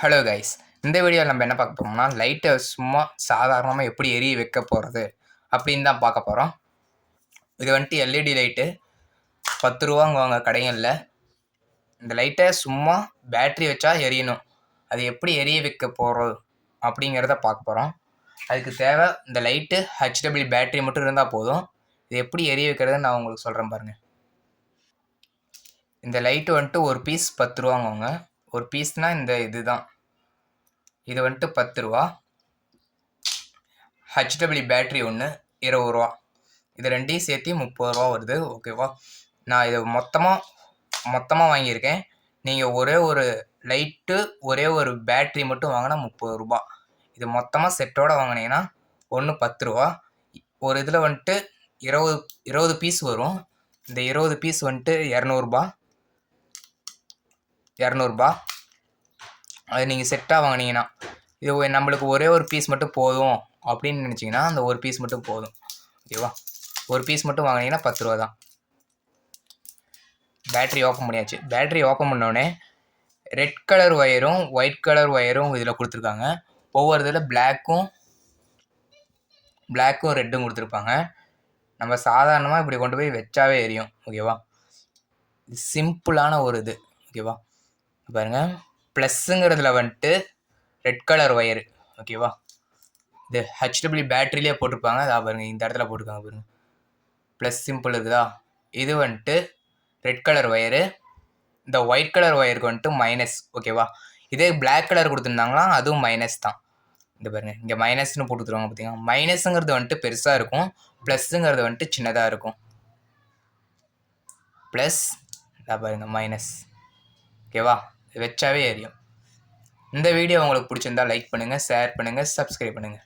Hello guys, இந்த வீடியோவில் நம்ம என்ன பார்க்க போகிறோம்னா லைட்டை சும்மா சாதாரணமாக எப்படி எரிய வைக்க போகிறது அப்படின்னு தான் பார்க்க போகிறோம். இது வந்துட்டு எல்இடி லைட்டு 10 ரூபாங்குவாங்க கடைகளில். இந்த லைட்டை சும்மா பேட்ரி வச்சா எரியணும். அது எப்படி எரிய வைக்க போகிறோம் அப்படிங்கிறத பார்க்க போகிறோம். அதுக்கு தேவை இந்த லைட்டு ஹெச்டபிள்யூ பேட்ரி மட்டும் இருந்தால் போதும். இது எப்படி எரிய வைக்கிறதுன்னு நான் உங்களுக்கு சொல்கிறேன் பாருங்கள். இந்த லைட்டு வந்துட்டு ஒரு பீஸ் 10 ரூபாங்குவாங்க. ஒரு பீஸ்னால் இந்த இதுதான், இது வந்துட்டு 10 ரூபா. ஹெச்டபிள்யூ பேட்ரி ஒன்று 20 ரூபா. இது ரெண்டையும் சேர்த்து 30 ரூபா வருது. ஓகேவா, நான் இதை மொத்தமாக வாங்கியிருக்கேன். நீங்கள் ஒரே ஒரு லைட்டு ஒரே ஒரு பேட்ரி மட்டும் வாங்கினா 30 ரூபா. இது மொத்தமாக செட்டோடு வாங்கினீங்கன்னா ஒன்று 10 ரூபா. ஒரு இதில் வந்துட்டு 20 பீஸ் வரும். இந்த 20 பீஸ் வந்துட்டு 200 ரூபா. அது நீங்கள் செட்டாக வாங்கினீங்கன்னா, இது நம்மளுக்கு ஒரே ஒரு பீஸ் மட்டும் போதும் அப்படின்னு நினச்சிங்கன்னா அந்த ஒரு பீஸ் மட்டும் போதும். ஓகேவா, ஒரு பீஸ் மட்டும் வாங்கினீங்கன்னா 10 ரூபா தான். பேட்ரி ஓப்பன் பண்ணியாச்சு. பேட்ரி ஓப்பன் பண்ணோடனே ரெட் கலர் ஒயரும் ஒயிட் கலர் ஒயரும் இதில் கொடுத்துருக்காங்க. ஒவ்வொரு இதில் பிளாக்கும் ரெட்டும் கொடுத்துருப்பாங்க. நம்ம சாதாரணமாக இப்படி கொண்டு போய் வச்சாவே எரியும். ஓகேவா, இது சிம்பிளான ஒரு இது. ஓகேவா, பாருங்கள், ப்ளஸ்ஸுங்கிறதுல வந்துட்டு ரெட் கலர் ஒயரு. ஓகேவா, இது ஹெச்டபிள்யூ பேட்டரியிலே போட்டிருப்பாங்க. அதான் பாருங்கள், இந்த இடத்துல போட்டிருக்காங்க பாருங்கள், ப்ளஸ் சிம்பிள் இருக்குதா. இது வந்துட்டு ரெட் கலர் ஒயரு. இந்த ஒயிட் கலர் ஒயருக்கு வந்துட்டு மைனஸ். ஓகேவா, இதே பிளாக் கலர் கொடுத்துருந்தாங்கன்னா அதுவும் மைனஸ் தான். இந்த பாருங்க, இங்கே மைனஸ்னு போட்டுருவாங்க பார்த்தீங்கன்னா. மைனஸுங்கிறது வந்துட்டு பெருசாக இருக்கும், ப்ளஸ்ஸுங்கிறது வந்துட்டு சின்னதாக இருக்கும். ப்ளஸ், இதாக பாருங்க, மைனஸ். ஓகேவா, வச்சாவே எரியும். இந்த வீடியோ உங்களுக்கு பிடிச்சிருந்தா லைக் பண்ணுங்கள், ஷேர் பண்ணுங்கள், சப்ஸ்கிரைப் பண்ணுங்கள்.